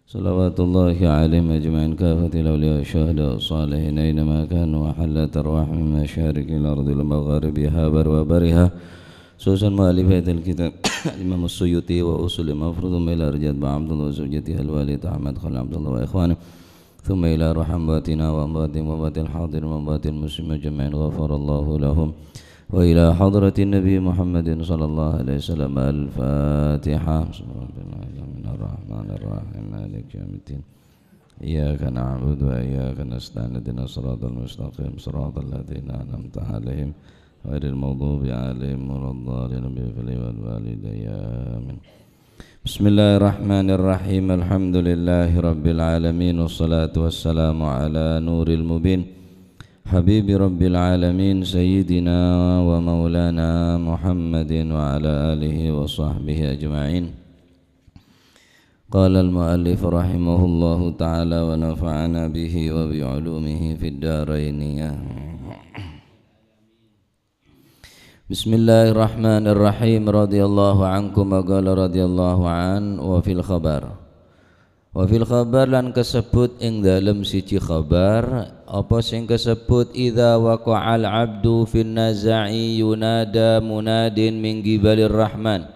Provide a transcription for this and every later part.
صلوات الله عليهم أجمعين كافة الأولياء الشهداء الصالحين أينما كانوا وحلت أرواح من مشارق الأرض ومغاربها وبرها خصوصا مؤلفات الكتاب الإمام السيوطي وأصول المفروض ثم إلى رجال عبد الله وزوجته الوالد أحمد خليل عبد الله وإخوانه ثم إلى روح أمواتنا وأمواتهم وأموات الحاضر وأموات المسلمين أجمعين غفر الله لهم وإلى حضرة النبي محمد صلى الله عليه وسلم الفاتحة بسم الله الرحمن الرحيم مالك يوم الدين إياك نعبد وإياك نستعين اهدنا الصراط المستقيم صراط الذين أنعمت عليهم غير المغضوب عليهم ولا الضالين والوالدين آمين. بسم الله الرحمن الرحيم الحمد لله رب العالمين والصلاة والسلام على نور المبين حبيب رب العالمين سيدنا ومولانا محمد وعلى آله وصحبه أجمعين. قال المؤلف رحمه الله تعالى ونفعنا به وبعلومه في الدارين. بسم الله الرحمن الرحيم رضي الله عنكم وقال رضي الله عن وفي الkhabar lan kesebut ing dalem siji khabar apa sing kesebut idza waqa'al abdu fin naza'i yunada munadin min gibalir rahman.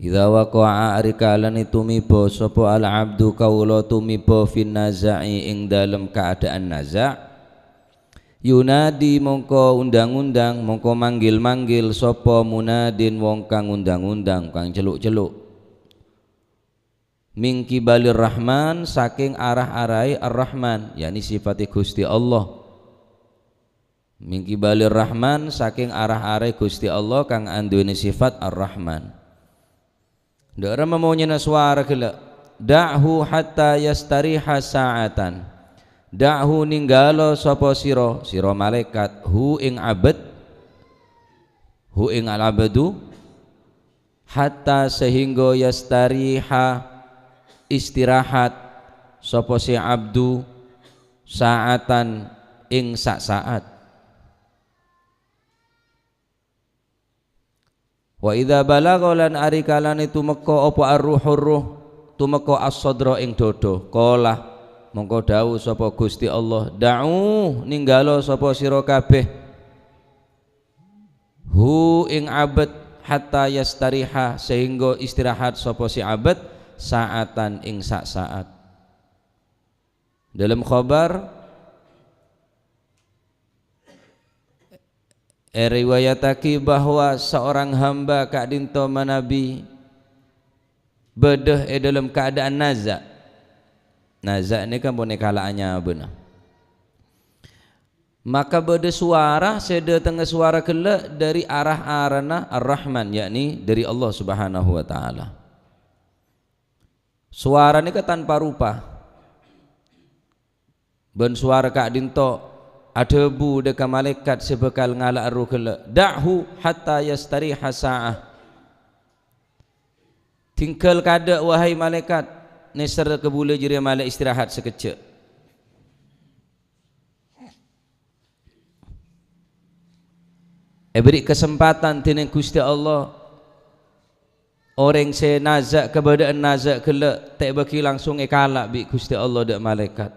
Idza waqa'a arikalan tumiba sapa al abdu kaula tumiba fin naza'i ing dalem keadaan naza' yunadi mongko undang-undang mongko manggil-manggil sapa munadin wong kang undang-undang kang celuk-celuk min kibalir rahman saking arah-arai ar-rahman yakni sifati Gusti Allah. Min kibalir rahman saking arah-arai Gusti Allah kang anduweni sifat ar-rahman. Ndara memonyena suara gela da'hu hatta yastariha sa'atan. Da'hu ninggalo sapa sira malaikat hu ing abad hu ing al-abadu hatta sehingga yastariha istirahat sapa si abdu saatan ing sak saat. Wa idza balagha lan arikalane tumeka apa ar-ruhur ruh tumeka as-sadra ing dodo qala mongko dawuh sapa Gusti Allah da'u ninggalo sapa sira kabeh hu ing abad hatta yastariha sehingga istirahat sapa si abad saatan ing sak saat. Dalam khabar riwayataki bahwa seorang hamba kadinto manabi bedah dalam keadaan naza. Naza ini kan boneka kalaannya benar. Maka beda suara seda tengah suara kele dari arah arana ar-Rahman yakni dari Allah Subhanahu wa taala. Suara ni ke tanpa rupa. Ben suara kak dinto ada bu deka malaikat sebekal ngalak ruh kele. Da'hu hatta yastariha sa'ah. Tinggal kada wahai malaikat neser kebule jiri malaikat istirahat sekejap. Beri kesempatan tinen Gusti Allah. Orang saya nazak keberadaan nazak kelak tak bagi langsung kalak bi Gusti Allah dak malaikat.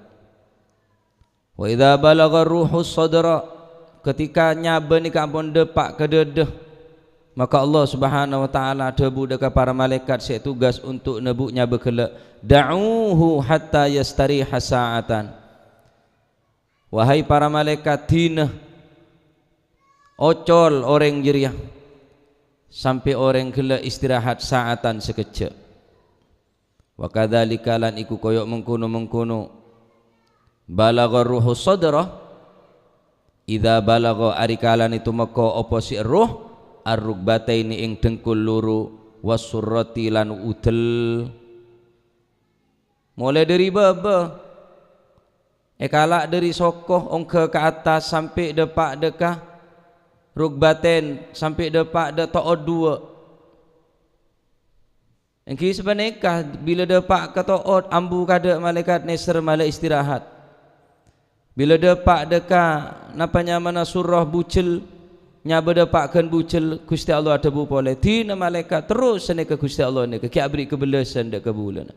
Wa idza balagha ruhus sadra ketika nyaba ni kampun depak ke dedeh maka Allah Subhanahu wa taala debu dekat para malaikat saya tugas untuk nebuk nyaba kelak da'uhu hatta yastariha sa'atan. Wahai para malaikat dinah ocol orang jeriah sampai orang kela istirahat saatan sekejap. Wa kadzalika lan iku koyok mengkono balagha ruhus sadra idza balagha arikalan itu maka apa si ruh ar-rukbataini ing dengkul luru wasurrati lan udel mulai dari baba kalak dari sokoh ongke ke atas sampai depak dekah rukbaten sampai depak de to'od dua. Engki sebenarnya bila depak ke to'od ambu kada malaikat neser malai istirahat. Bila depak deka napanya mana surah bucil nyaba dapatkan bucil Gusti Allah ada bu boleh tina malaikat terus sene ke Gusti Allah ne ke abri kebelasan dak kebulan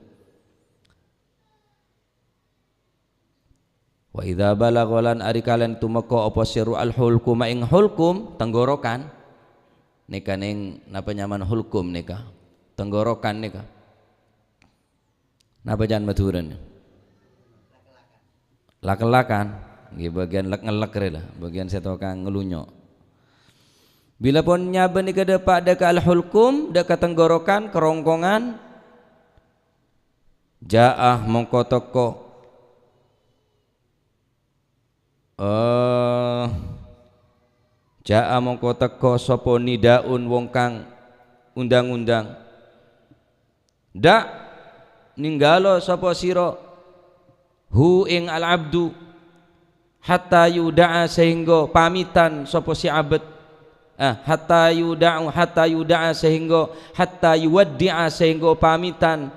Wa idza balaghalan ari kalen tumeka apa siru al hulkum ing hulkum tenggorokan nika ning napa nyaman hulkum nika tenggorokan nika napa jan maturan lak-lakan nggih bagian lek-ngelek lah bagian setokan ngelunyok bila pun nyaben nika depak deka al hulkum deka tenggorokan kerongkongan jaah mongko teko jaa mongko teko sapa nidaun wong kang undang-undang dak ninggalo sapa sira hu ing al abdu hatta yuda'a sehingga pamitan sapa si abad hatta yuda'a sehingga hatta yuwaddi'a sehingga pamitan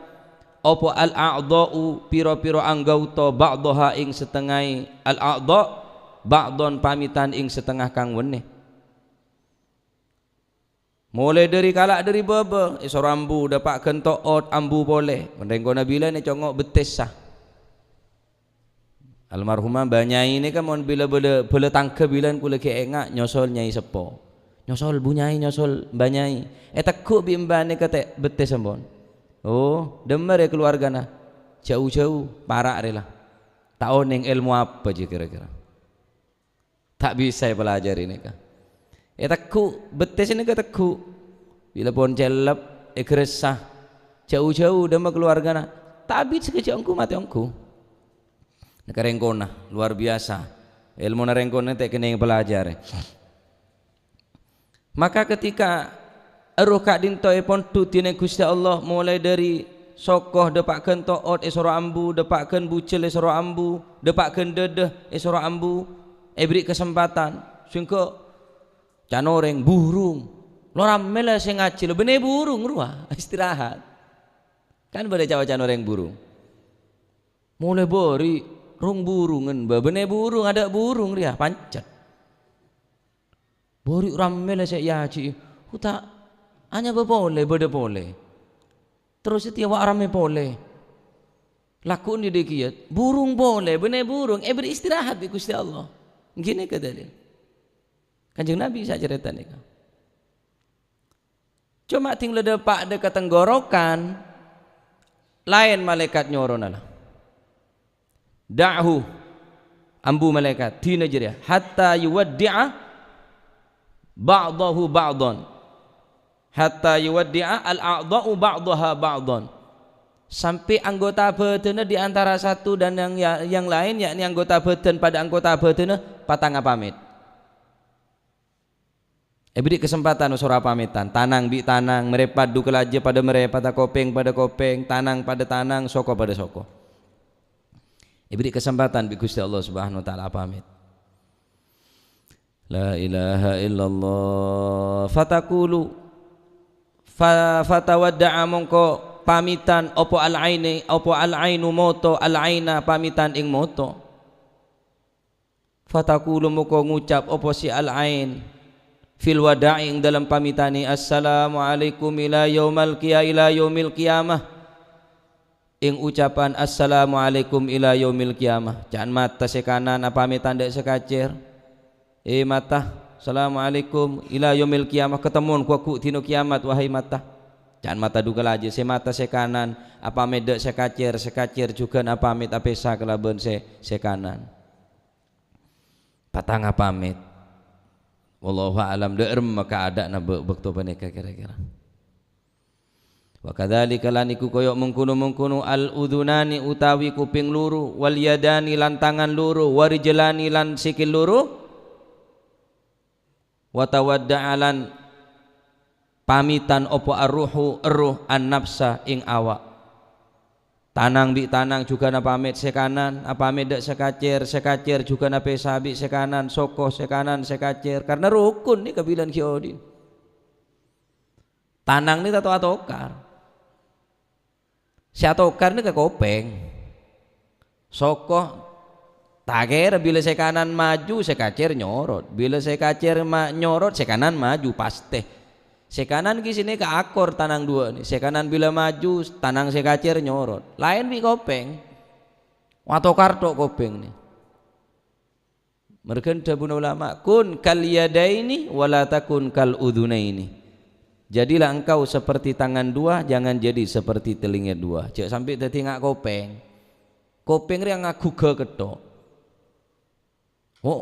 apa al a'dha'u pira-pira anggauta ba'daha ing setengah al a'dha' ba'don pamitan ing setengah kang weneh mulai dari kalak dari baba iso rambu dapat kentoot ambu boleh menengko nabila ni congok betes sah almarhumah banyai ini kan mon bila bela tangke bilan kula ke engak nyosol nyai sepo nyosol bunyai nyosol banyai takut bimbane kate betes ampun oh demer ya keluarga nah jauh-jauh parak rela tahu neng ilmu apa je kira-kira tak bisa pelajari ini kan takut betes ini kan takut bila pun celep keresah jauh-jauh demer keluarga nah tapi sekejap engku mati engku rengkona luar biasa ilmu rengkona tak kena yang pelajari maka ketika eruh kak dinto pon tutine Gusti Allah mulai dari sokoh depakkan toot esoro ambu depakkan bucel esoro ambu depakkan dedeh esoro ambu beri kesempatan singko canoreng burung loram mela sing ngacil bene burung ruah istirahat kan pada cawa canoreng burung mulai bori rong burungan bene burung ada burung dia pancat bori rammel saya yaci huta hanya boleh beda boleh terus setiap rame boleh lakun di dekiat burung boleh bene burung beristirahat di Gusti Allah gini ke dalil Kanjeng Nabi saya cerita nih cuma tinggal depak dekat tenggorokan lain malaikat nyoronala da'hu ambu malaikat tina jeria hatta yuwaddi'a ba'dahu ba'dan hatta yuwaddi'a al-a'dha'u ba'daha ba'dan sampai anggota badannya di antara satu dan yang lain yakni anggota badan pada anggota badannya patang pamit beri kesempatan surah pamitan tanang bi tanang merepat dukelaje pada merepat pada kopeng tanang pada tanang soko pada soko beri kesempatan bi Gusti Allah Subhanahu wa taala pamit la ilaha illallah fatakulu fatawadda'a mongko pamitan opo al-aini opo al-ainu moto al-aina pamitan ing moto fatakulu mongko ngucap opo si al-ain fil wada'i ing dalam pamitani assalamualaikum ila yaumil qiyamah ing ucapan assalamualaikum ila yaumil qiyamah jangan mata sekanan apa pamitan dek sekacir mata assalamualaikum ila yaumil qiyamah ketemuan ku tino kiamat wahai mata jangan mata duga aja se mata se kanan apa medek sekacir juga apa pamit apa sa kelaban se kanan patang apa pamit wallahu a'lam deurem maka ada na bekto paneka kira-kira wa kadzalika laniku koyok mengkono al udhunani utawi kuping luru wal yadani lan tangan luru warijlani lan sikil luru wa tawadda'alan pamitan opo arruhu eruh an nafsa ing awak tanang bi tanang juga na pamit sekanan apa pamit dek sekacir juga na pesabi sekanan soko sekanan sekacir karena rukun ni kabilan kiodin tanang ni tato atokar si atokar ni ke kopeng soko tager bila sekanan maju sekacir nyorot bila sekacir nyorot sekanan maju pasti sekanan di sini ke akor tanang dua nih sekanan bila maju tanang sekacir nyorot lain bi kopeng atau kartu kopeng nih Mereka dabun ulama, kun kal yadaini wala takun kal udhunaini. Jadilah engkau seperti tangan dua, jangan jadi seperti telinga dua. Cek sampai dadi ngak kopeng. Kopeng yang ngaku ketok. Oh,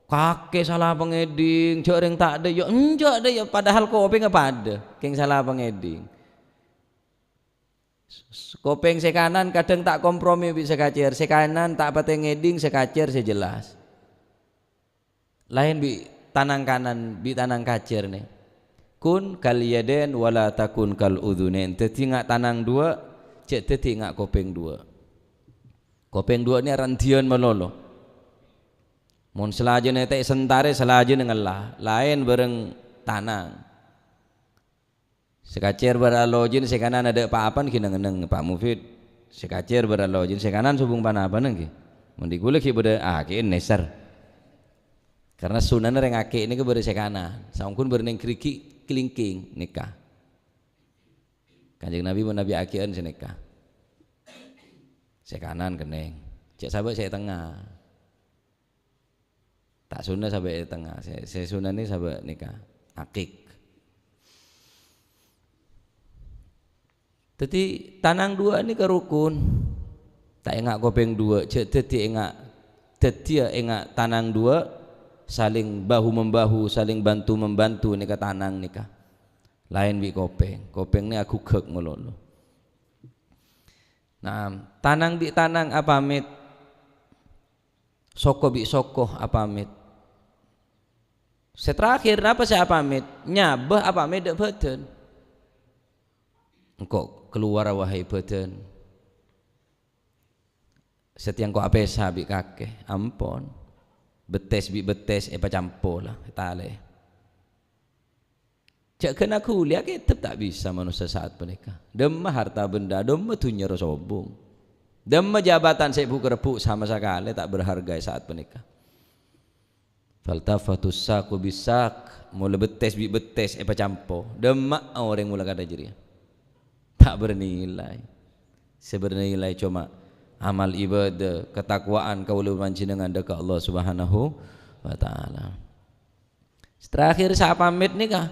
kakek salah pengeding, cek ring tak ada, yo enjak ada ya padahal kopeng apa ada. Keng salah pengeding. Kopeng sekanan kadang tak kompromi bisa kacer, sekanan tak pateng ngeding sekacer sejelas. Lain bi tanang kanan bi tanang kacer nih. Kun kal yaden wala takun kal udhunain. Teti ngak tanang dua, cek teti ngak kopeng dua. Kopeng dua ni rantian melolo. Mon selaje netek sentare selaje nengelah. Lain bareng tanang. Sekacer beralojin sekanan ada apa-apan kina ngeneng Pak Mufid. Sekacer beralojin sekanan subung panapan nggih. Mun digulek ki beda ki neser. Karena sunana yang akik ini kepada sekanan, saungkun bereneng keriki kelingking nikah. Kanjeng Nabi menabi akian senikah. Sekanan keneng, cek sahabat saya tengah. Tak sunah sahabat tengah, saya sunah ini sahabat nikah akik. Jadi tanang dua ini kerukun, tak engak kopeng dua, cek teti engak tanang dua. Saling bahu membahu, saling bantu membantu nikah tanang nikah. Lain bi kopeng, kopeng ni aku kek melolo. Nah, tanang bi tanang apa mit, soko bi soko apa mit. Seterakhir apa saya apa mit, nyabah apa mit dek beten. Engkau keluar wahai beten. Setiang kau apesa bi kakek, ampon. Betes bi betes apa campur lah tale. Cak kena kuliah kita tak bisa manusia saat menikah. Demah harta benda, demah tunyar sobong. Demah jabatan saya buku sama sekali tak berharga saat menikah. Faltafatus saku bisak, mula betes bi betes apa campur. Demah orang mula kata jeria. Tak bernilai. Sebernilai cuma amal ibadah, ketakwaan kaula panjenengan dekat Allah Subhanahu wa taala. Terakhir saat pamit nikah.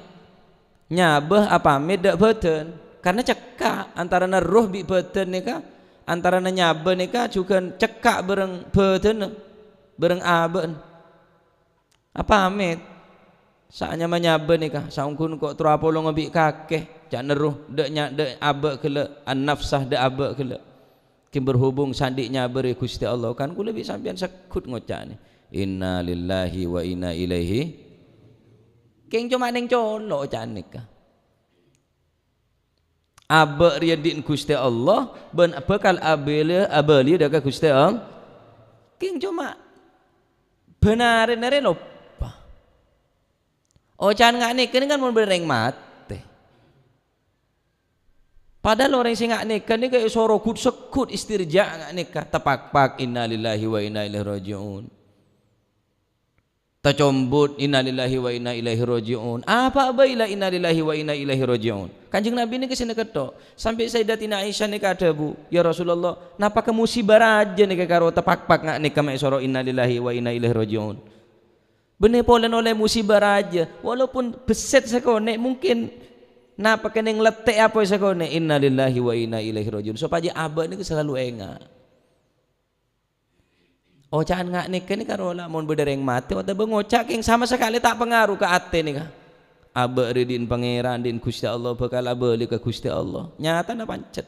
Nyabah apa pamit dak beten. Karena cekak antara roh bi beten nikah, antara nyabah nikah juga cekak bareng beten bareng aben. Apa pamit? Saatnya menyabah nikah, saungkun kok terapolo ngobi kakeh, cak neruh dak nyak dak abe kele, an nafsah dak abe kele. Berhubung sandiknya beri Gusti Allah kan kula lebih sampean sekut ngocak ni inna lillahi wa inna ilaihi keng cuma ning colok canik abe riadin Gusti Allah ben bekal abeli dekat Gusti Allah keng cuma benar-benar lupa ocan ngak nik kan mun bereng mat. Padahal orang sing ngak nikah ni kayak soro kut sekut istirja ngak nikah tepak-pak innalillahi wa inna ilaihi rajiun. Tacombut innalillahi wa inna ilaihi rajiun. Apa baila innalillahi wa inna ilaihi rajiun. Kanjeng Nabi ni kesini ketok sampai Sayyidatina Aisyah nikah ada bu. Ya Rasulullah, napa ke musibah aja nikah karo tepak-pak ngak nikah mek soro innalillahi wa inna ilaihi rajiun. Bener polen oleh musibah aja. Walaupun beset sekone mungkin napa kena ngeletek apa sakone innalillahi wa inna ilaihi rajiun supaya abah ni selalu enga ocaan ngak nikah ni karo lah mun bedereng mati atau bengocak yang sama sekali tak pengaruh ke ate ni kah abah ridin pangeran din Gusti Allah bakal abeli ke Gusti Allah nyata na pancet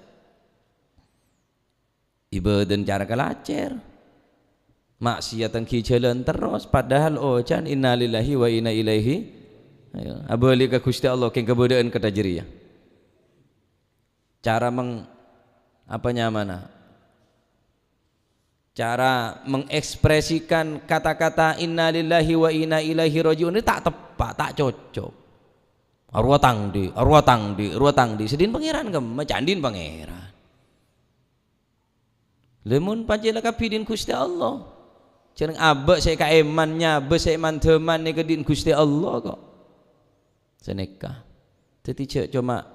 ibadah cara kelacer maksiatan ki jalan terus padahal ocaan innalillahi wa inna ilaihi abali ke Gusti Allah keng kebudayaan kata jeria cara cara mengekspresikan kata-kata innalillahi wa inna ilaihi rajiun ini tak tepat tak cocok arwah tangdi sedin pangeran ke candin pangeran lemun panjela kapidin Gusti Allah jeneng abek saya ka emannya be saya eman teman ni kedin Gusti Allah kok senikah jadi cuma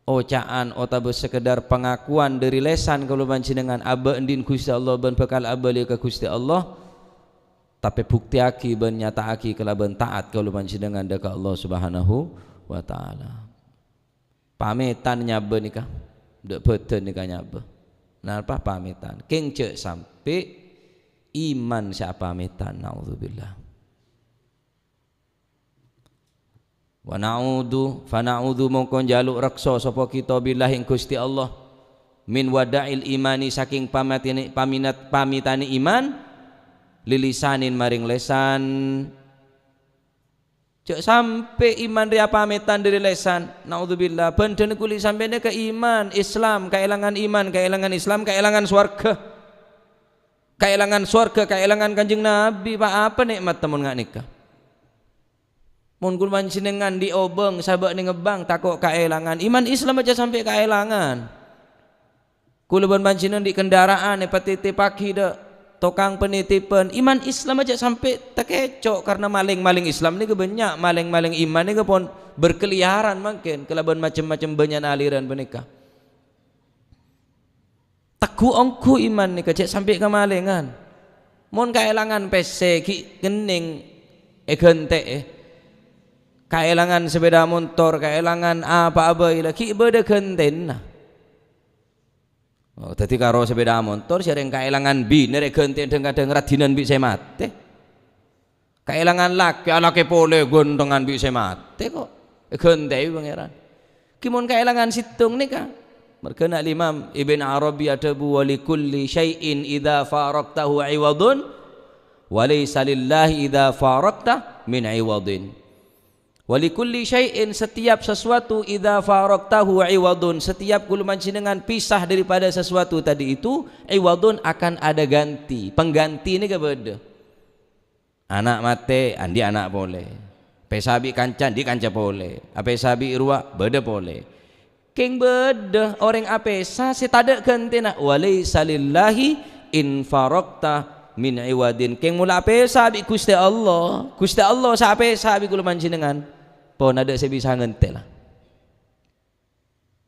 ocaan atau sekedar pengakuan dari lesan kalau panjenengan aba endin Gusti Allah ban bakal abali ke Gusti Allah tapi bukti aki ben nyata aki kelaban taat kalau panjenengan dekat Allah Subhanahu wa taala. Pamitan nyabe nikah dek beten nikah nyabe. Napa pamitan king cek sampai iman siapa pamitan, naudzubillah. Wa na'udzu fa na'udzu mongkon jaluk reksa sapa kita billahi Gusti Allah min wada'il imani saking pamitani iman lilisanin maring lesan. Cek sampai iman dia pamitan dari lesan, naudzubillah. Benten kuli sampai ke iman Islam, keelangan iman, keelangan Islam, keelangan swarga, keelangan kanjeng Nabi. Pak apa nikmat temun ngak nikah? Mun kul panjenengan diobeng sabak ni ngebang takok keelangan iman Islam aja sampai keelangan. Kulaban panjenengan di kendaraan hepatitis pagi dak tokang penitipan iman Islam aja sampai terkecok karena maling-maling Islam ni banyak, maling-maling iman ni pun berkeliaran makin kelaban macam-macam banyak aliran menikah. Teguh ongku iman ni kecek sampai ke malingan. Mon keelangan PC ki kening gente keelangan sepeda motor, keelangan apa-apa lagi beda genten nah. Oh, tadi karo sepeda motor sering keelangan biner genten kadang radinan bi saya mate. Keelangan laki anake pole gontongan bi saya mate kok. Gentei pangeran. Kimon keelangan situng nih kan. Merkena Imam Ibn Arabi adabu wa likulli syai'in idza faraqtahu 'iwadun wa laysa lillahi idza faraqta min 'iwadin. Walikulli syai'in setiap sesuatu idza faraqtahu iwadun, setiap kulu panjenengan pisah daripada sesuatu tadi itu iwadun akan ada ganti. Pengganti ini beda. Anak mate andi anak boleh. Pesabi kancan di kanca boleh. Ape sabi ruwa beda boleh. King beda orang apesa si tada gantina walaysa lillahi in faraqta min iwadin. King mula apesa bi Gusti Allah. Gusti Allah sa apesa bi kulu panjenengan. Pon ada saya bisa ngentel lah.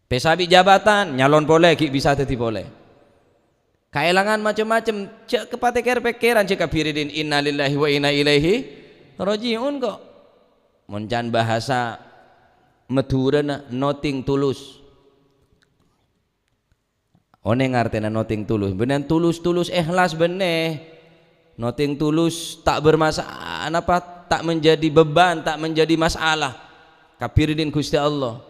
Pesabi jabatan nyalon boleh, ki bisa teti boleh. Keelangan macam-macam, cek kepateker pikiran cek kafirin innalillahi wa inna ilaihi rajiun kok. Moncan bahasa Madura noting tulus. Oneng artinya noting tulus. Bener tulus ikhlas bener. Noting tulus tak bermasalah apa? Tak menjadi beban, tak menjadi masalah. Kafirin Gusti Allah.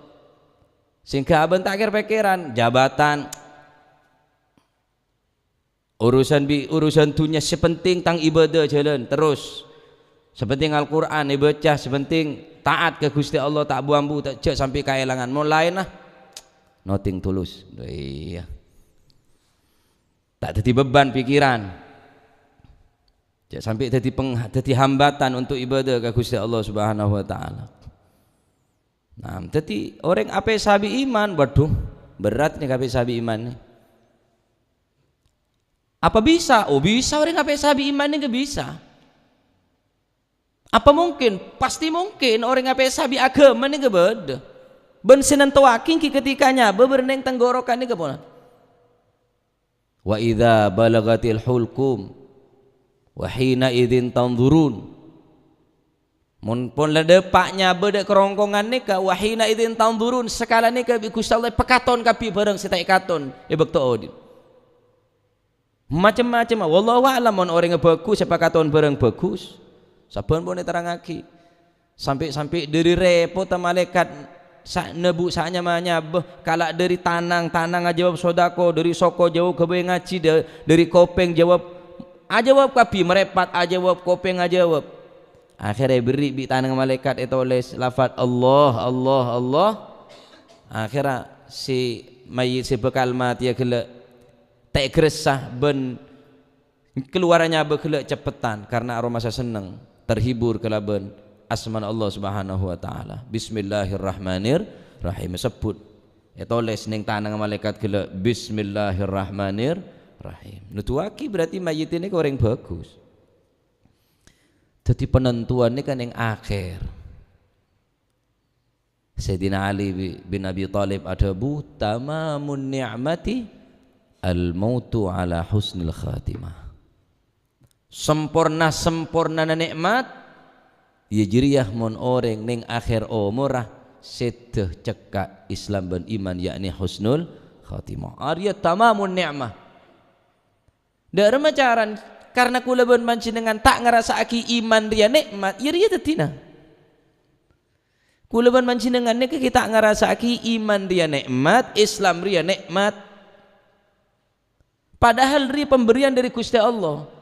Sehingga abang tak kira pikiran jabatan urusan dunia sepenting tang ibadah jalan terus. Sepenting Al-Qur'an dibaca, sepenting taat ke Gusti Allah tak buambu tak cek sampai keelangan. Mau lain lah. Noting tulus. Iya. Tak jadi beban pikiran. Jangan sampai jadi hambatan untuk ibadah ke Gusti Allah Subhanahu wa taala. Nah, jadi orang apa sabi iman, waduh, berat nih apa sabi iman nih. Apa bisa? Oh bisa orang apa sabi iman nih bisa. Apa mungkin? Pasti mungkin orang apa sabi agama nih beda. Ben senen tawaking ketikanya bebereneng tenggorokan nih kepona. Wa idza balagatil hulqum wahina idin tanzurun. Mun pun ledepaknya beda kerongkongan nika wahina idin tanzurun sekala nika bi Gusti Allah pekaton kapi bareng sitai katon bekto odin. Macam-macam wallahu a'lam mun orang bagus sepakaton bareng bagus. Saben pun terangaki. Sampai dari repot malaikat sak nebu saknya manyabeh kalak dari tanang jawab sodako, dari soko jawab kebe ngaji, dari kopeng jawab ajawab kapi merepat ajawab kopeng ajawab akhirnya beri bi tanang malaikat itu les lafaz Allah akhirnya si mayit si bekal mati ya kele tak keresah ben keluarannya bekele cepetan karena aroma seneng terhibur kelaben asman Allah Subhanahu wa taala. Bismillahirrahmanirrahim sebut itu les ning tanang malaikat kele bismillahirrahmanirrahim. Nutuaki berarti mayit ini orang bagus. Jadi penentuan ini kan yang akhir. Sayyidina Ali bin Abi Thalib adabu tamamun ni'mati al-mautu ala husnil khatimah. sempurna na nikmat ya jiriah mon orang ning akhir umurah seteh cekak Islam dan iman yakni husnul khatimah arya tamamun ni'mah da remacaran karena kula beun panjenengan tak ngrasakake iman ria nikmat ya ria tetina kula beun panjenengan nek kita ngrasakake iman ria nikmat Islam ria nikmat padahal ria pemberian dari Gusti Allah.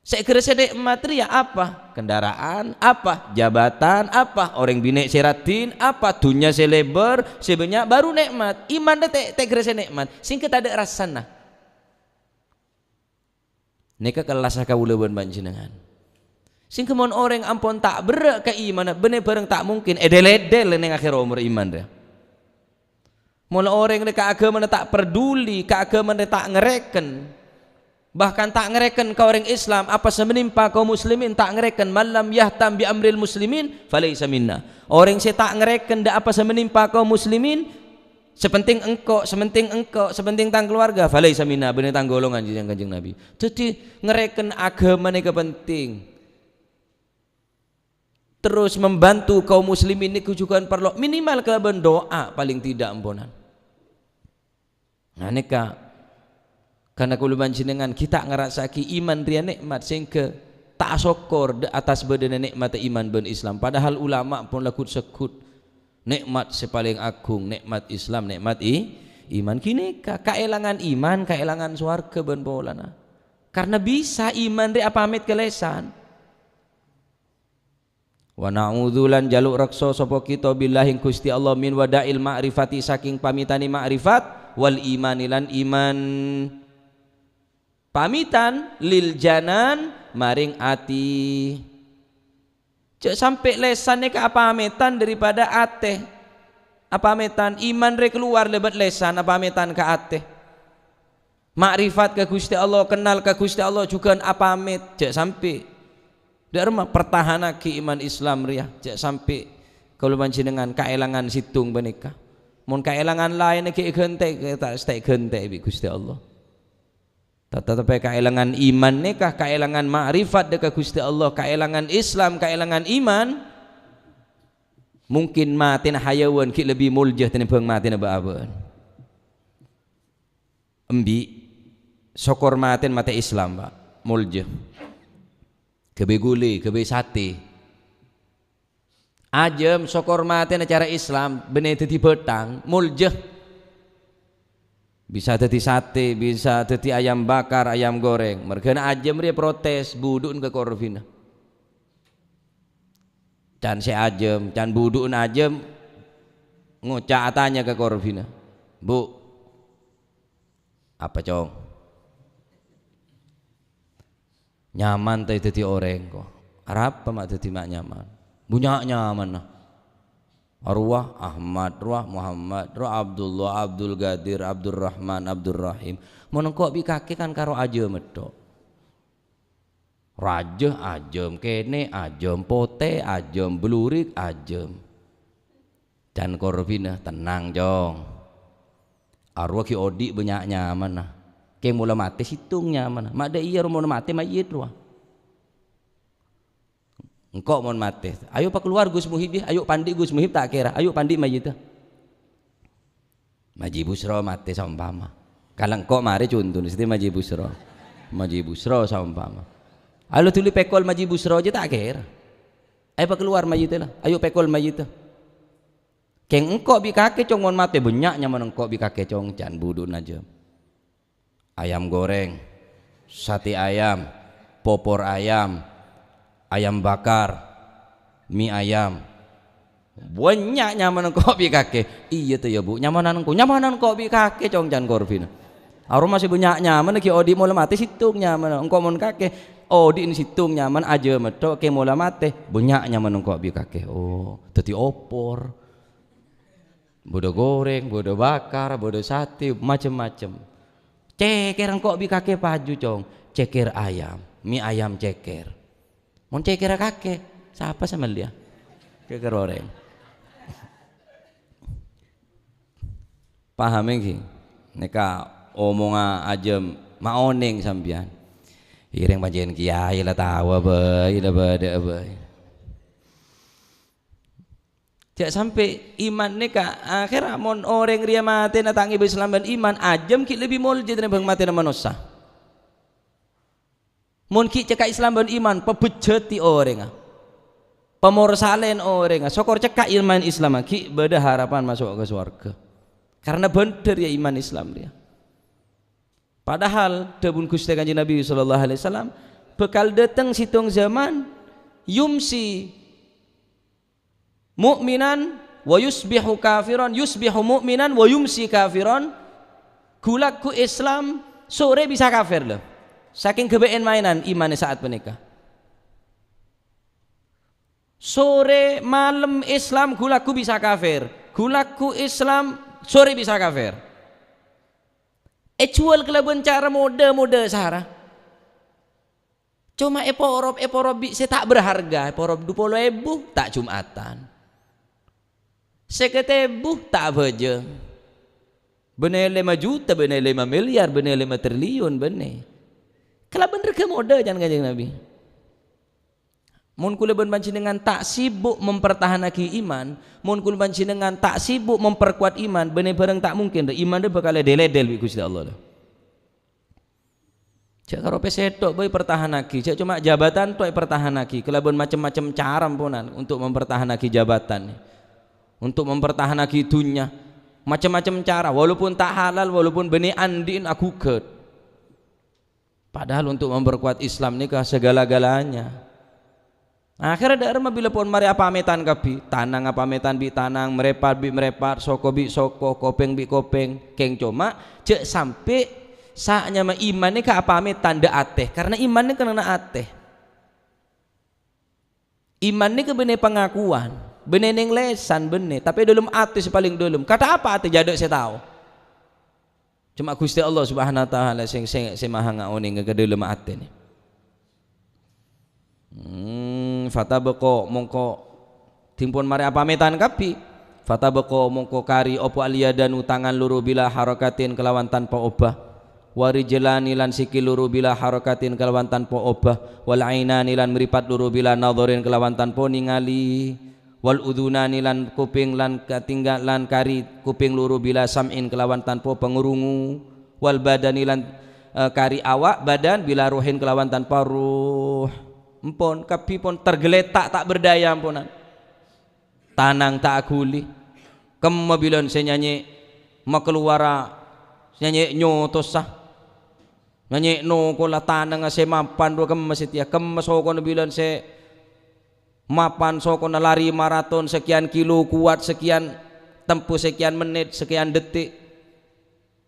Sekira nikmat ria apa? Kendaraan, apa? Jabatan, apa? Orang binek seratin, apa? Dunia selebar, sebanyak baru nikmat. Iman teh kira nikmat. Sing kita ada rasana. Neka kelas kawula panjenengan. Sing kemon orang ampun tak berak ke iman, bener bareng tak mungkin. Edel-edel ning akhir umur iman dia. Mun orang nek agama tak peduli, ke agama tak ngereken. Bahkan tak ngereken kau orang Islam apa semenimpa kaum muslimin tak ngereken malam yahtam bi amril muslimin falaysa minna. Orang saya tak ngereken dak apa semenimpa kaum muslimin sepenting engkau sepenting tang keluarga falaysa minna bener tang golongan jeung Kanjeng Nabi. Jadi ngereken agama ni penting. Terus membantu kaum muslimin niku juga perlu minimal ke doa paling tidak ampunan. Nah nika karena kula panjenengan kita ngrasaki iman ria nikmat sehingga tak syukur atas badan nikmat iman ben Islam padahal ulama pun lakut sekut nikmat sepaling agung nikmat Islam nikmat iman kini kaelangan iman kaelangan swarga ben bolana karena bisa iman ria pamit kelesan wa na'udzulan jaluk raksa sapa kita billahi Gusti Allah min wadail ma'rifati saking pamitani ma'rifat wal imani lan iman pamitan lil janan maring ati cek sampai lesannya ke pamitan daripada ate pamitan iman re keluar lebat lesan pamitan ke ate makrifat ke Gusti Allah kenal ke Gusti Allah juga pamit cek sampai derma pertahanake iman Islam ria cek sampai kalau panjenengan kaelangan situng benika mun kaelangan lain ke gente tak stay gente bi Gusti Allah tetapi kaelangan iman nikah kaelangan ma'rifat dekat Gusti Allah kaelangan Islam kaelangan iman mungkin matin hayawan ki lebih muljah tinimbang matin abaan embi sokor matin mate Islam Pak muljah kebe gule kebe sate ajem sokor matin acara Islam bener tadi betang muljah bisa tadi sate, bisa tadi ayam bakar, ayam goreng. Mergana ajem dia protes budun ke korvina. Can se ajem, can budun ajem ngocak tanya ke korvina. Bu, apa cong? Nyaman tadi orang kok. Arab mak tadi mak nyaman. Bunyak nyaman nah. Arwah Ahmad, Ruah Muhammad, Ruah Abdullah, Abdul Gadir, Abdul Rahman, Abdul Rahim. Menengkok bi kaki kan karo ajem medok. Raja ajem, kene ajem, pote ajem, belurik ajem. Dan korvina tenang jong. Arwah ki odi banyak nyaman nah. Ke mula mati situng nyaman. Mak da iya mula mati mayit ruah. Engkau mon mati ayo pak keluar Gus Muhib ayo pandi Gus Muhib tak kira ayo pandi mayit maji busro mati saumpama kalau engkau mari contoh siti maji busro saumpama ayo tuli pekol maji busro aja tak kira ayo pak keluar mayit lah ayo pekol mayit keng engkau bi kake cong mon mati banyak nyaman engkau bi kake cong can budun aja ayam goreng sate ayam popor ayam ayam bakar, mie ayam, banyak nyaman kopi kakek. Iya tuh ya bu, nyamanan kopi kakek congcan korvin. Arum masih banyak nyaman, ki odi mulai mati situng nyaman. Engkau mon kakek, odi ini situng nyaman aja metok ke mulai mati banyak nyaman kopi kakek. Oh, tadi opor, bodo goreng, bodo bakar, bodo sate, macem-macem. Ceker kopi kakek paju cong, ceker ayam, mie ayam ceker. Mon ceker kakek, siapa sama dia? Ceker orang. Paham nggih? Neka omonga ajem maoning sampean. Ireng panjen kiai lah tahu abai lah bada abai. Jak sampai iman ni ka akhir mon orang ria mati na tangi Islam dan iman ajam ki lebih mol jadi bang mati na manusia. Mon ki cekak Islam dan iman pebejeti orang. Pemorsalen orang. Sokor cekak iman Islam ki beda harapan masuk ke surga. Karena bener ya iman Islam dia. Padahal debun Gusti Kanjeng Nabi sallallahu alaihi wasallam bekal datang situng zaman yumsi mu'minan wa yusbihu kafiran yusbihu mu'minan wa yumsi kafiran. Gulaku Islam sore bisa kafir loh. Saking gebeen mainan iman saat menikah. Sore malam Islam gulaku bisa kafir. Gulaku Islam sore bisa kafir. Jual kelaban cara mode Sarah. Cuma eporop bi saya tak berharga. Eporop 20.000 tak Jumatan. Seketebuh tak beje. Bener 5 juta, bener 5 miliar, bener 5 triliun bener. Kalau bener ke mode jangan Kanjeng Nabi. Mun kula banci dengan tak sibuk mempertahankan iman, mun kula banci dengan tak sibuk memperkuat iman, bener bareng tak mungkin iman dia bakal deledel bi Gusti Allah. Cak karo pesetok boy pertahanaki, cak cuma jabatan toy pertahanaki, kelaban macam-macam cara ampunan untuk mempertahankan jabatan. Untuk mempertahankan dunia macam-macam cara walaupun tak halal walaupun benih andin aku ket padahal untuk memperkuat Islam nikah segala-galanya akhirnya ada bila pun mari pametan kapi tanang pametan bi tanang merepat soko bi soko kopeng bi kopeng keng cuma cek sampai saatnya mah iman nikah pametan da ateh karena iman nikah kena ateh iman nikah benih pengakuan bener neng lesan bener tapi dalam hati paling dalam kata apa hati jaduk saya tahu cuma Gusti Allah Subhanahu wa taala sing maha ngaone ke dalam hati ni fatabaqo mongko timpun mari apametan kapi fatabaqo mongko kari opo aliyadanu tangan luru bila harakatin kelawan tanpa obah warijlani lan sikil luru bila harakatin kelawan tanpa obah wal ainani lan meripat luru bila nadharin kelawan tanpa ningali wal udhunani lan kuping lan katinggalan kari kuping luru bila sam'in kelawan tanpa pengurungu wal badani lan kari awak badan bila ruhin kelawan tanpa ruh empon kapi pun tergeletak tak berdaya ampunan tanang tak akuli kemabilan saya nyanyi makeluara nyanyi nyotosah nyanyi no kola tanang saya mapan dua kemasitia kemasokon bilan saya mapan soko na lari maraton sekian kilo kuat sekian tempuh sekian menit sekian detik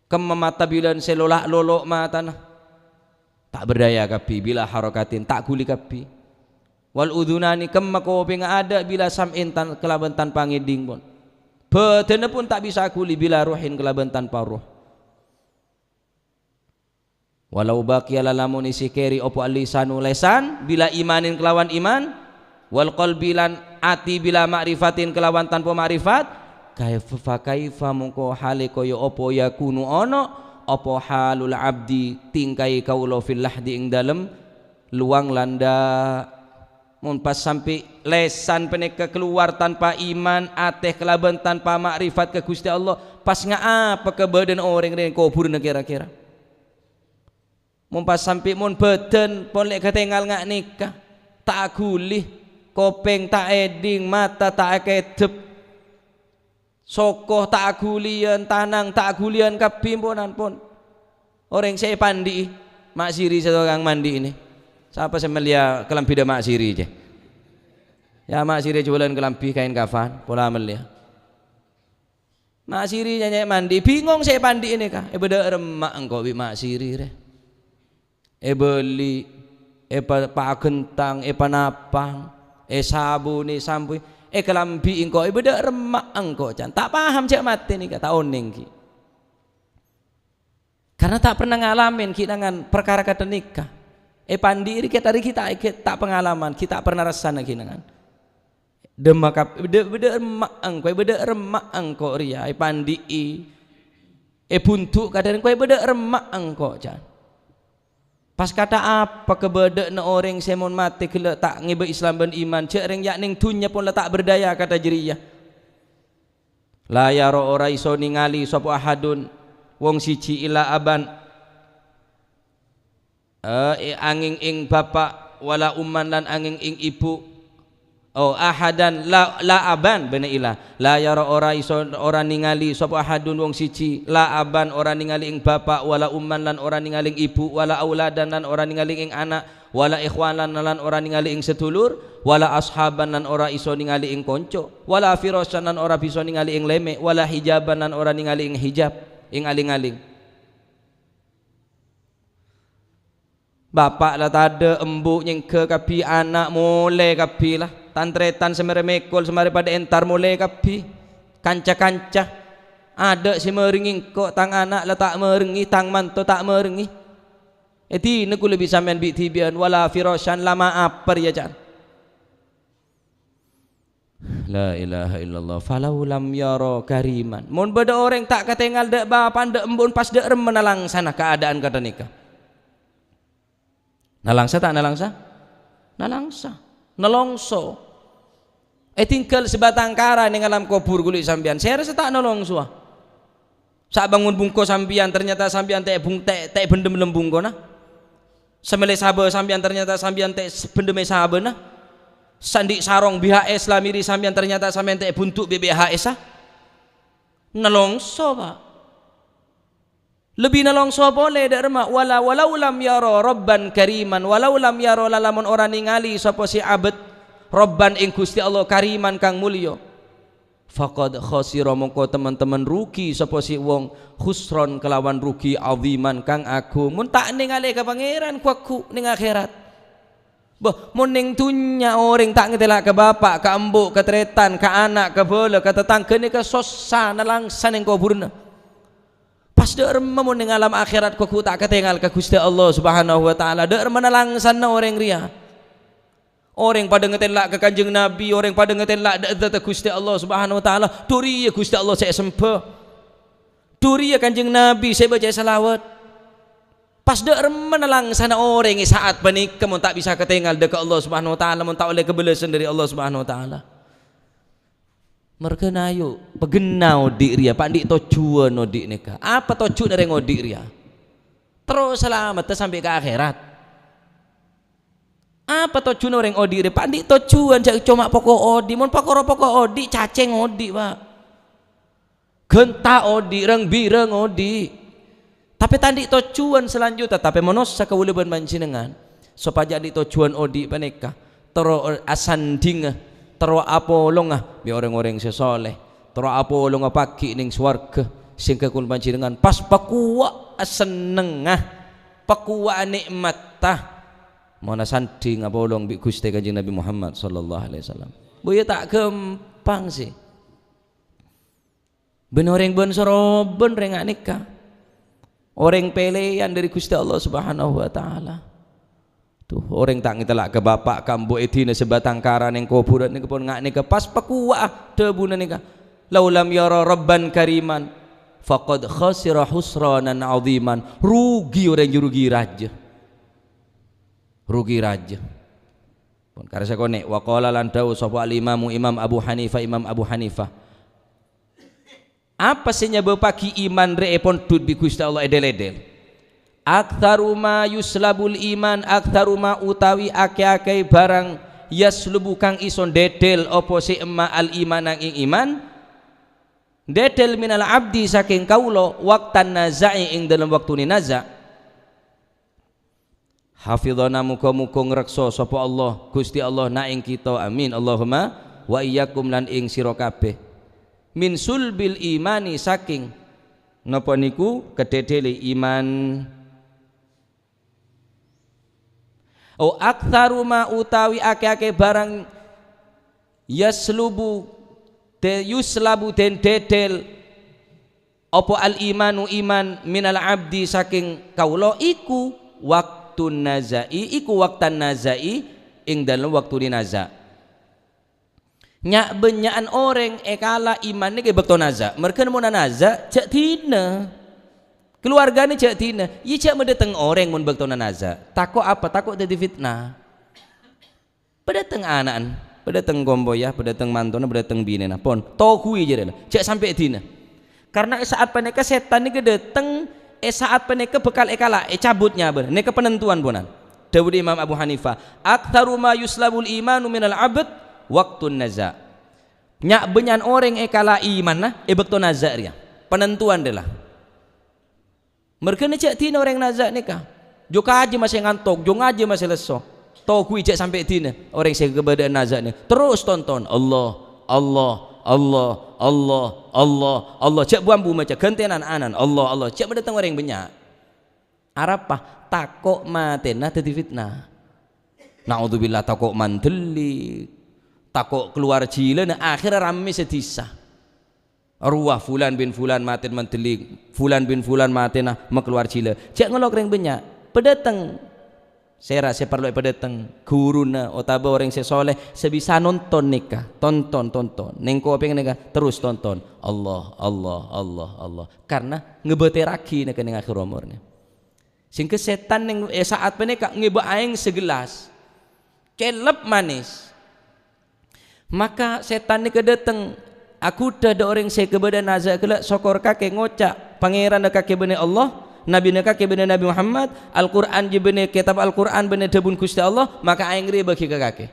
kemamata bilan selolak lolok mata nah tak berdaya kapi bila harokatin tak guli kapi wal udhunani kemakoping ada bila sam'in kelaban tanpa ngiding pun betena pun tak bisa guli bila ruhin kelaban tanpa ruh walau baqi lalamun isi keri opo alisanu lesan bila imanin kelawan iman wal qalbi lan ati bila ma'rifatin kelawan tanpa ma'rifat kaifa mungko hale kaya apa yakunu ana apa halul abdi tingkai kaula fil lahdi ing dalem luang landa mun pas sampai lesan peneka keluar tanpa iman ateh kelaban tanpa ma'rifat ke Gusti Allah pas apa ke badan orang ren kubur kira-kira mun pas sampai mun badan pon lek ketinggal ngak nikah tak gulih kopeng tak eding mata tak kedep sokoh tak agulian tanang tak agulian kapimponan pun orang saya pandi mak siri seorang mandi ini siapa semelia kelampi dah mak siri je ya mak siri jualan kelampi kain kafan pola melia mak siri nyanyi mandi bingung saya pandi ini kah beda remak engkau bi mak siri re beli pak kentang panapang sabu ni sambu kelambi engkau beda remak engkau can tak paham cak mati ni kata oning ki karena tak pernah ngalamin kita dengan perkara kata nikah pandiri kita tak pengalaman kita pernah rasana kinangan demak beda remak engkau ria pandi buntu kadang engkau beda remak engkau can Pas kata apa kebeda na orang semon mati kela tak ngibe Islam ben iman cek reng yak ning dunya pun tak berdaya kata jeriyah. La yara ora iso ningali sapa ahadun wong siji ila aban angin ing bapak wala umman lan angin ing ibu. Oh ahadan la aban bena ilah la yara ora iso ora ningali sapa ahadun wong siji la aban ora ningali ing bapak wala umman lan ora ningali ing ibu wala auladan lan ora ningali ing anak wala ikhwanan lan ora ningali ing sedulur wala ashaban lan ora iso ningali ing konco wala firasyan lan ora bisa ningali ing leme wala hijaban lan ora ningali ing hijab ing aling-aling. Bapak lah tada embuk nyengke kapi anak mulai kapi lah tantretan semare mekol semare pada entar mulai kapi kanca-kanca ada si meringin kok tang anak lah tak meringi tang manto tak meringi eti neku lebih sampean bi tibian wala firasyan lama apar ya jan. La ilaha illallah falau lam yara kariman mun beda orang tak katengal dek bapan dek embun pas dek rem menalang sana keadaan kata nikah. Nalangsa tak nalangsa? Nalangsa, nalongso. Tinggal sebatang kara ning alam kubur kulit sambian. Saya rasa tak nalongso. Sak bangun bungko sambian ternyata sambian tek bendem lembungko nah. Semele sabe sambian ternyata sambian tek bendeme sabe nah. Sandik sarong BHS lamiri sambian ternyata sambian tek buntuk BBHS ah. Nalongso Pak. Lebih nalongso boleh derma walau lam yara rabban kariman walau lam yara lalamun orang ningali sapa si abad rabban ing Gusti Allah kariman kang mulya faqad khasira mongko teman-teman rugi sapa si wong khusron kelawan rugi aziman kang agung mun tak ningali ka pangeran kuaku ning akhirat boh mun ning dunya orang tak ngetelak ke bapak ke embuk ke tretan ke anak ke bola ke tetangga ni ke sosa nalangsan ning kuburna. Pas deur mun ning alam akhirat ku tak ketinggal ke Gusti Allah Subhanahu wa taala deur menalangsan orang ria. Orang pada ngetelak ke Kanjeng Nabi, orang pada ngetelak zat Gusti Allah Subhanahu wa taala. Duri ya Gusti Allah saya sembah. Duri ya Kanjeng Nabi saya baca salawat. Pas deur menalangsan orang saat panik mun tak bisa ketinggal dekat Allah Subhanahu wa taala mun tak oleh kebelasan dari Allah Subhanahu wa taala. Mereka nayo pegenau dik ria pak dik tojuan odik neka apa toju dari ngodik ria terus selamat sampai ke akhirat apa toju orang odik ria pak dik tojuan cak cuma pokok odik mon pokok odik cacing odik pak genta odik reng bireng odik tapi tadi tojuan selanjutnya tapi monos sakawuleban mancinengan supaya di tojuan odik paneka terus asanding tero apolong bi orang-orang sesoleh tero apolong pagi ning swarga sing kekul panjenengan pas pakuwa seneng pakuwa nikmat tah mana sanding apolong bi Gusti Kanjeng Nabi Muhammad sallallahu alaihi wasallam boya tak gampang sih ben orang ben soroben reng nikah orang pelean dari Gusti Allah Subhanahu wa taala. Tuh orang tak ngetelak ke bapak kambo edina sebatang kara neng kuburan nih kepon ngak nih ke pas pakuah debunan nih ka laulam yara rabban kariman faqad khasira husranan aziman rugi orang rugi raja pun karena saya konek waqala lan dawu sapa imam Abu Hanifah apa sihnya bepaki iman reepon dud bi Gusti Allah edel-edel aktsaruma yuslabul iman aktsaruma utawi ake-ake barang yaslubu kang ison dedel opo si emma al iman ing iman dedel minal abdi saking kaulo waktan nazai ing dalam waktu ni naza hafidhana muga-muga ngrekso sapa Allah Gusti Allah na ing kita amin Allahumma wa iyyakum lan ing sira kabeh min sulbil imani saking napa niku kededele iman. Oh aktsaru ma utawi ake-ake barang yaslubu yuslabu den dedel apa al imanu iman minal abdi saking kaulo iku waktu nazai iku waktan nazai ing dalam waktu naza nyak benyaan orang ekala iman ni ke bekto naza mereka mau naza cek tina keluarga ni cak tina iya cak mendatang orang mun baktona naza takut apa takut jadi fitnah pendatang anak pendatang gomboyah pendatang mantona pendatang binena pon tokui je lah cak sampai tina karena saat peneka setan ni kedatang saat peneka bekal ekala cabutnya bener neka penentuan bonan Dawud Imam Abu Hanifah aktsaru ma yuslabul imanu minal abd waktun naza nyak benyan orang ekala iman lah bekto naza ria penentuan dia lah mereka ni cak tina orang naza nikah jo kaji masih ngantok jo ngaji masih leso tau kui cak sampai tina orang saya keberadaan naza ni terus tonton Allah Allah Allah Allah Allah Allah cak buambu macam gentenan anan Allah Allah cak mendatang orang banyak arapah takok matena tadi fitnah naudzubillah takok manteli takok keluar cila akhir rame setisa arwah fulan bin fulan maten manteli fulan bin fulan matena keluar cila cak ngelok orang banyak pedatang saya rasa perlu pedatang guruna otaba orang sesoleh sebisa nonton nikah tonton nengko pengen nikah terus tonton Allah Allah Allah Allah karena ngebeteraki nak ning akhir umurnya sehingga setan yang saat menikah ngeba aing segelas celep manis maka setan ni kedatang aku dah ada orang saya kepada nazak kelak sokor kakek ngocak pangeran kakek bene Allah Nabi kakek bene Nabi Muhammad Al-Quran je bene kitab Al-Quran bene debun Gusti Allah maka aing ri bagi ke kakek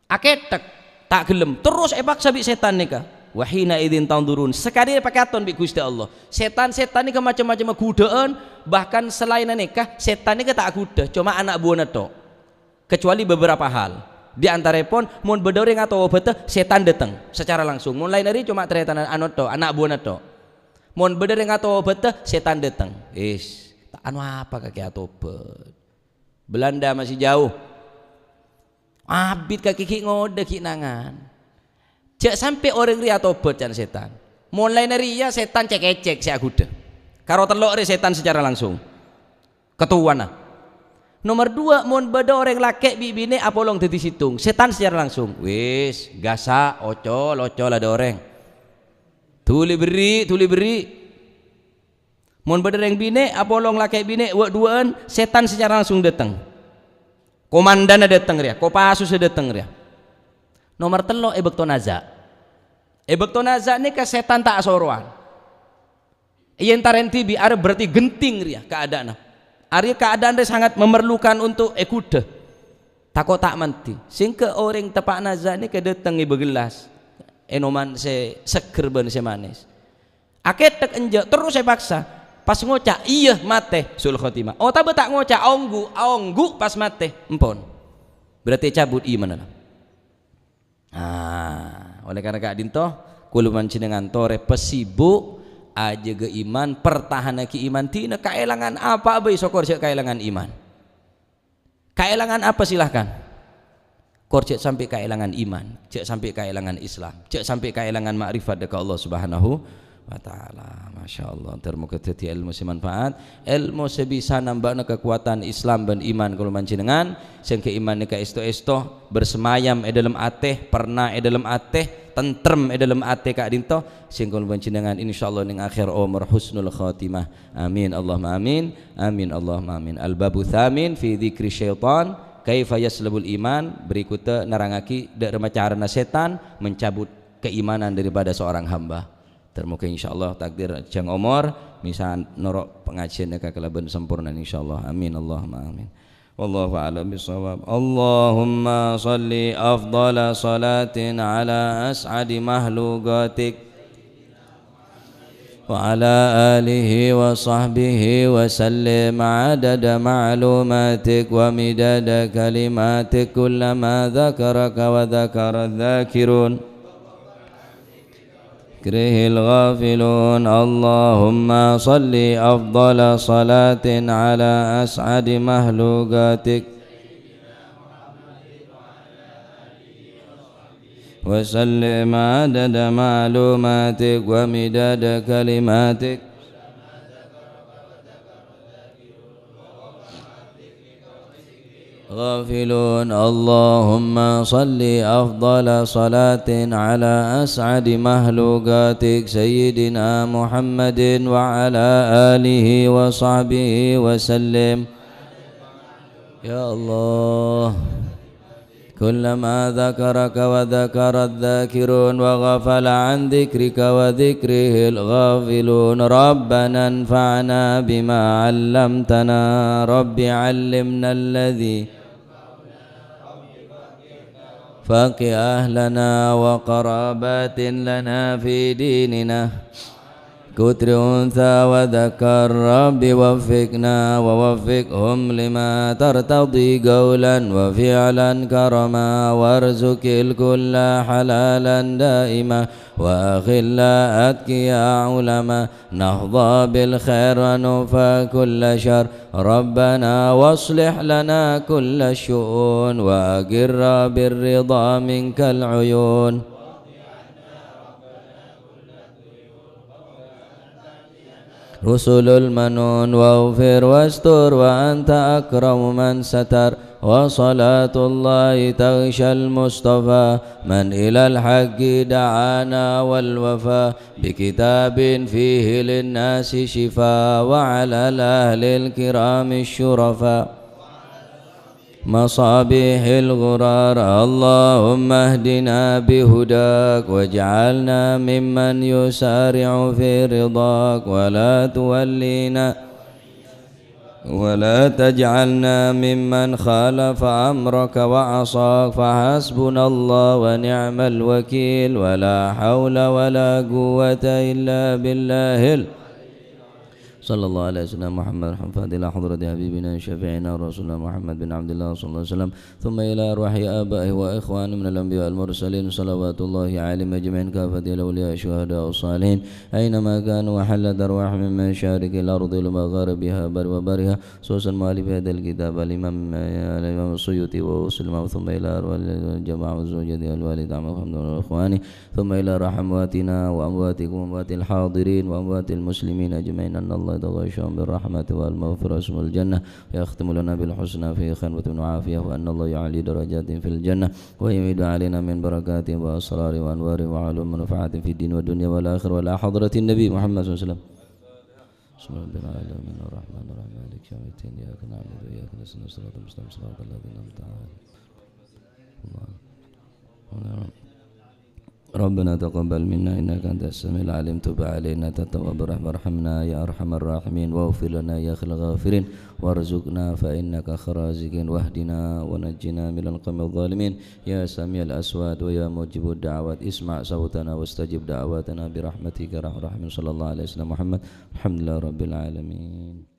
aketek tak gelem terus paksa bi setan nikah wahina idzin tandurun sekali pakai aton bi Gusti Allah setan ni ke macam-macam kudaan bahkan selain nikah setan ni ke tak kuda cuma anak buahna tok kecuali beberapa hal di antara pun mun bedoreng atau obat setan datang secara langsung mun lain hari cuma ternyata anak tok anak buahna tok mun bedoreng atau obat setan datang tak anu apa kaki atau obat Belanda masih jauh abid kaki ngode ki nangan cek sampai orang ria tobat can setan mulai dari ya setan cek si aku deh karo telok re setan secara langsung ketuan nah nomor dua mun beda orang laki bibine apolong tadi situng setan secara langsung wis gasa ocol ada orang tuli beri mun beda orang bine apolong laki bine wak duaan setan secara langsung datang komandan datang ria kopasus datang ria nomor telok bekto naza ni ke setan tak asoroan yen tarenti bi are berarti genting ria keadaan ari keadaan dia sangat memerlukan untuk kuda takut tak mati sehingga orang tepak naza ni ke datang begelas enoman se seger ben se manis aketek enjak terus saya paksa pas ngocak iya mate sul khotimah tapi tak ngocak onggu pas mate empon berarti cabut iman lah oleh karena kak dinto kuluman cinengan tore pesibuk aja ke iman pertahanan ke iman tina keelangan apa abai sokor cek keelangan iman keelangan apa silahkan kor cek sampai keelangan iman cek sampai keelangan Islam cek sampai keelangan makrifat dekat Allah Subhanahu wa ta'ala. Masya Allah termuka teti ilmu semanfaat ilmu sebisa nambahna kekuatan Islam dan iman kalau mancinengan sehingga iman nika esto bersemayam dalam ateh pernah dalam ateh tentrem dalam ateh kak dinto sehingga kalau mancinengan insyaallah ning akhir umur husnul khatimah amin Allahumma amin amin Allahumma amin al-babu thamin fi dzikri syaitan kaifa yaslabul iman berikutnya narangaki dari carana setan mencabut keimanan daripada seorang hamba termuka insyaallah takdir jang umur misal norok pengajian ka kelaban sempurna insyaallah amin Allahumma amin wallahu a'lam bissawab Allahumma salli afdhala salatin ala as'adi mahluqatik wa ala alihi wa sahbihi wa sallim adada ma'lumatik wa midada kalimatik kullama dhakaraka wa dhakara dhakirun كره الغافلون اللهم صل أفضل صلاة على أسعد مخلوقاتك وسلم عدد معلوماتك ومداد كلماتك غافلون. اللهم صل أفضل صلاة على أسعد مخلوقاتك سيدنا محمد وعلى آله وصحبه وسلم. يا الله كلما ذكرك وذكر الذاكرون وغفل عن ذكرك وذكره الغافلون. ربنا انفعنا بما علمتنا. رب علمنا الذي فقه أهلنا وقرابات لنا في ديننا. كتر أنثى وذكر رب وفقنا ووفقهم لما ترتضي قولا وفعلا كرما. وارزق الكل حلالا دائما وأخلا أتقيا علما. نهضى بالخير ونوفى كل شر. ربنا واصلح لنا كل الشؤون وأقر بالرضا منك العيون. رسل المنون واغفر واستر وأنت أكرم من ستر. وصلاة الله تغشى المصطفى من إلى الحق دعانا والوفا. بكتاب فيه للناس شفاء وعلى الأهل الكرام الشرفاء مصابيح الغرار. اللهم اهدنا بهداك واجعلنا ممن يسارع في رضاك ولا تجعلنا ممن خالف أمرك وعصاك. فحسبنا الله ونعم الوكيل ولا حول ولا قوة إلا بالله صلى الله عليه وسلم محمد حفظ إلى حضرة حبيبنا شفيعنا رسولنا محمد بن عبد الله صلى الله عليه وسلم. ثم إلى أرواح آبائه وإخوانه من الأنبياء المرسلين صلوات الله عليهم أجمعين كافة الأولياء الشهداء والصالحين أينما كانوا وحلت أرواح من مشارق الأرض ومغاربها وبرها. خصوصا مؤلف هذا الكتاب الإمام السيوطي وسلم. ثم إلى أرواح الجماعة والزوجة والوالد محمد والإخوان. ثم إلى أرواح أمواتنا وأمواتكم وأموات الحاضرين وأموات المسلمين أجمعين أن الله يتغشاهم بالرحمة والمغفرة اسم الجنة ويختم لنا بالحسنى في خلوة وعافية. وأن الله يعلي درجات في الجنة ويمد علينا من بركات وأسرار وأنوار وعلوم منفعة في الدين والدنيا والآخرة ولا حضرة النبي محمد صلى الله عليه وسلم. بسم الله رب العالمين الرحمن الرحيم مالك يوم الدين إياك نعبد وإياك نستعين صراط المستقيم صراط الذين أنعمت عليهم. ربنا تقبل منا إنك أنت السميع العليم. تب علينا تتوب الرحمن. ارحمنا يا أرحم الراحمين واغفر لنا يا خير الغافرين. وارزقنا فإنك خير الرازقين. واهدنا ونجنا من القوم الظالمين. يا سميع الأصوات ويا مجيب الدعوات اسمع صوتنا واستجب دعواتنا برحمتك يا أرحم الراحمين. صلى الله عليه وسلم محمد. الحمد لله رب العالمين.